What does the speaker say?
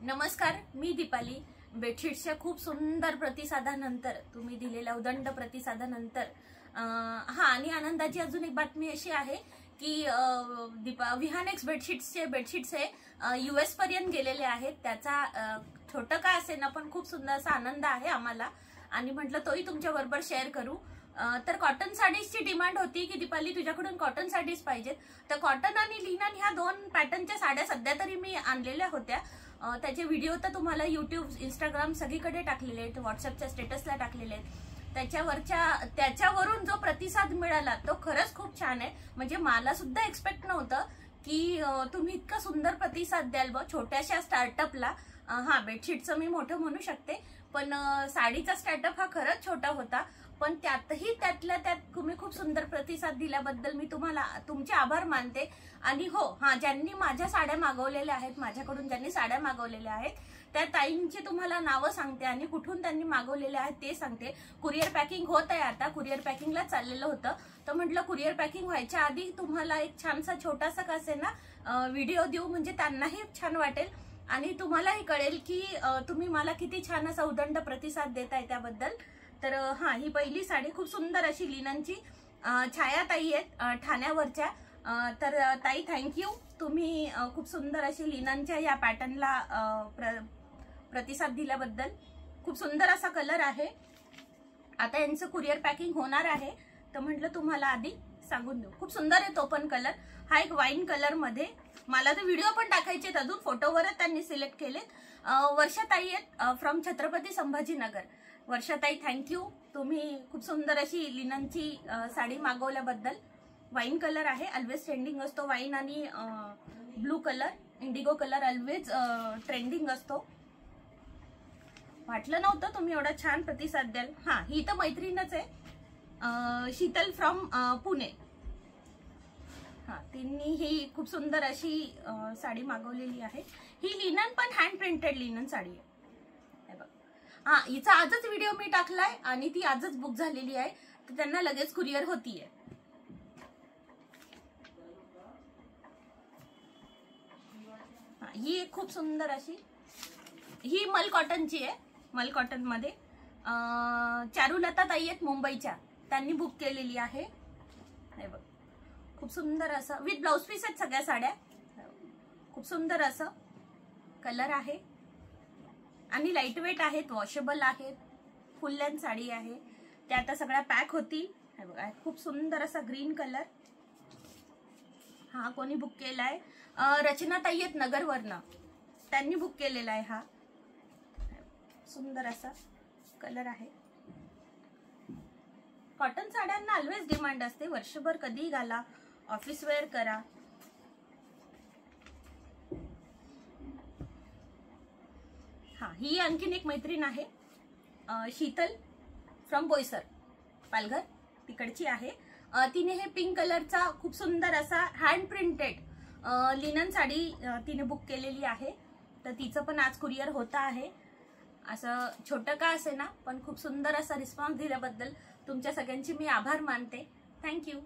नमस्कार, मी दीपाली. बेडशीट्सच्या खूप सुंदर प्रतिसादानंतर, तुम्ही दिलेल्या उदंड प्रतिसादानंतर आणि आनंदाची अजून एक बातमी अशी आहे की विहानेक्स बेडशीट्सचे बेडशीट्स हे US पर्यंत गेलेले आहेत. त्याचा छोटं का असे ना पण खूप सुंदर असा आनंद आहे आम्हाला आणि म्हटलं तोही तुमच्या बरोबर शेअर करू. तर कॉटन साडीजची डिमांड होती की दीपाली तुझ्याकडून कॉटन साडीज पाहिजेत. तर कॉटन आणि लिनन ह्या दोन पॅटर्नच्या साड्या सध्या तरी मी आणलेल्या होत्या. त्याचे व्हिडिओ तर तुम्हाला YouTube, Instagram सगळीकडे टाकलेले आहेत, व्हॉट्सअपच्या स्टेटसला टाकलेले आहेत. त्याच्यावरून जो प्रतिसाद मिळाला तो खरंच खूप छान आहे. म्हणजे मला सुद्धा एक्सपेक्ट नव्हतं की तुम्ही इतका सुंदर प्रतिसाद द्याल बा छोट्याशा स्टार्टअपला. बेडशीटचं मी मोठं म्हणू शकते, पण साडीचा स्टार्टअप हा खरंच छोटा होता. पण त्यातल्या त्यात तुम्ही खूप सुंदर प्रतिसाद दिल्याबद्दल मी तुमचे आभार मानते. आणि ज्यांनी माझ्या साड्या मागवलेल्या आहेत, माझ्याकडून ज्यांनी साड्या मागवलेल्या आहेत त्या ताईंची तुम्हाला नावं सांगते आणि कुठून त्यांनी मागवलेल्या आहेत ते सांगते. कुरिअर पॅकिंग होत आहे, आता कुरिअर पॅकिंगला चाललेलं होतं. तर म्हटलं कुरिअर पॅकिंग व्हायच्या आधी तुम्हाला एक छानसा छोटासा का असे ना व्हिडिओ देऊ, म्हणजे त्यांनाही छान वाटेल आणि तुम्हालाही कळेल की तुम्ही मला किती छान असा उदंड प्रतिसाद देताय त्याबद्दल. तर ही पहिली साडी खूप सुंदर अशी लिननची छाया ताई आहेत ठाण्यावरच्या. तर ताई थँक्यू, तुम्ही खूप सुंदर अशी लिननच्या या पॅटर्नला प्रतिसाद दिल्याबद्दल. खूप सुंदर असा कलर आहे. आता यांचं कुरिअर पॅकिंग होणार आहे तर म्हटलं तुम्हाला आधी सांगून देऊ. खूप सुंदर आहे तो पण कलर. हा एक वाईन कलर मध्ये. मला तर व्हिडिओ पण टाकायचे, अजून फोटोवरच त्यांनी सिलेक्ट केलेत. वर्षाताई आहेत from Chhatrapati Sambhajinagar. Varshatai thank you, तुम्ही खूप सुंदर अशी लिननची साडी मागवल्याबद्दल. वाईन कलर आहे, ऑलवेज ट्रेंडिंग असतो वाईन आणि blue colour, Indigo colour always trending असतो. वाटलं नव्हतं तुम्ही एवढा छान प्रतिसाद द्याल. ही तर मैत्रीणच आहे, शीतल फ्रॉम पुणे. तिने ही खूप सुंदर अशी साडी मागवलेली आहे. ही लिनन पण हँड प्रिंटेड लिनन साडी आहे. हिचा आजच व्हिडिओ मी टाकलाय आणि ती आजच बुक झालेली आहे, तर त्यांना लगेच कुरिअर होतीये. ही एक खूप सुंदर अशी, ही मल कॉटनची आहे. मल कॉटन मध्ये चारुलता ताई आहेत मुंबईच्या, त्यांनी बुक केलेली आहे. हे बघ, खूप सुंदर असं विथ ब्लाउज पीस आहेत सगळ्या साड्या. खूप सुंदर असं कलर आहे आणि लाईट वेट आहेत, वॉशेबल आहेत. फुल लेंथ साडी आहे. त्या आता सगळ्या पॅक होतील. हे बघा, खूप सुंदर असा ग्रीन कलर. कोणी बुक केलाय? रचना ताई आहेत नगरवरनं, त्यांनी बुक केलेला आहे. सुंदर असा कलर आहे. कॉटन साड्यांना ऑलवेज डिमांड असते, वर्षभर कधीही घाला, ऑफिस वेअर करा. ही आणखीन एक मैत्रीण आहे, शीतल फ्रॉम बोईसर, पालघर तिकडची आहे. तिने हे पिंक कलरचा खूप सुंदर असा हँड प्रिंटेड लिनन साडी तिने बुक केलेली आहे. तर तिचं पण आज कुरिअर होता आहे. असं छोटं का असे ना पण खूप सुंदर असा रिस्पॉन्स दिल्याबद्दल तुमच्या सगळ्यांची मी आभार मानते. थँक्यू.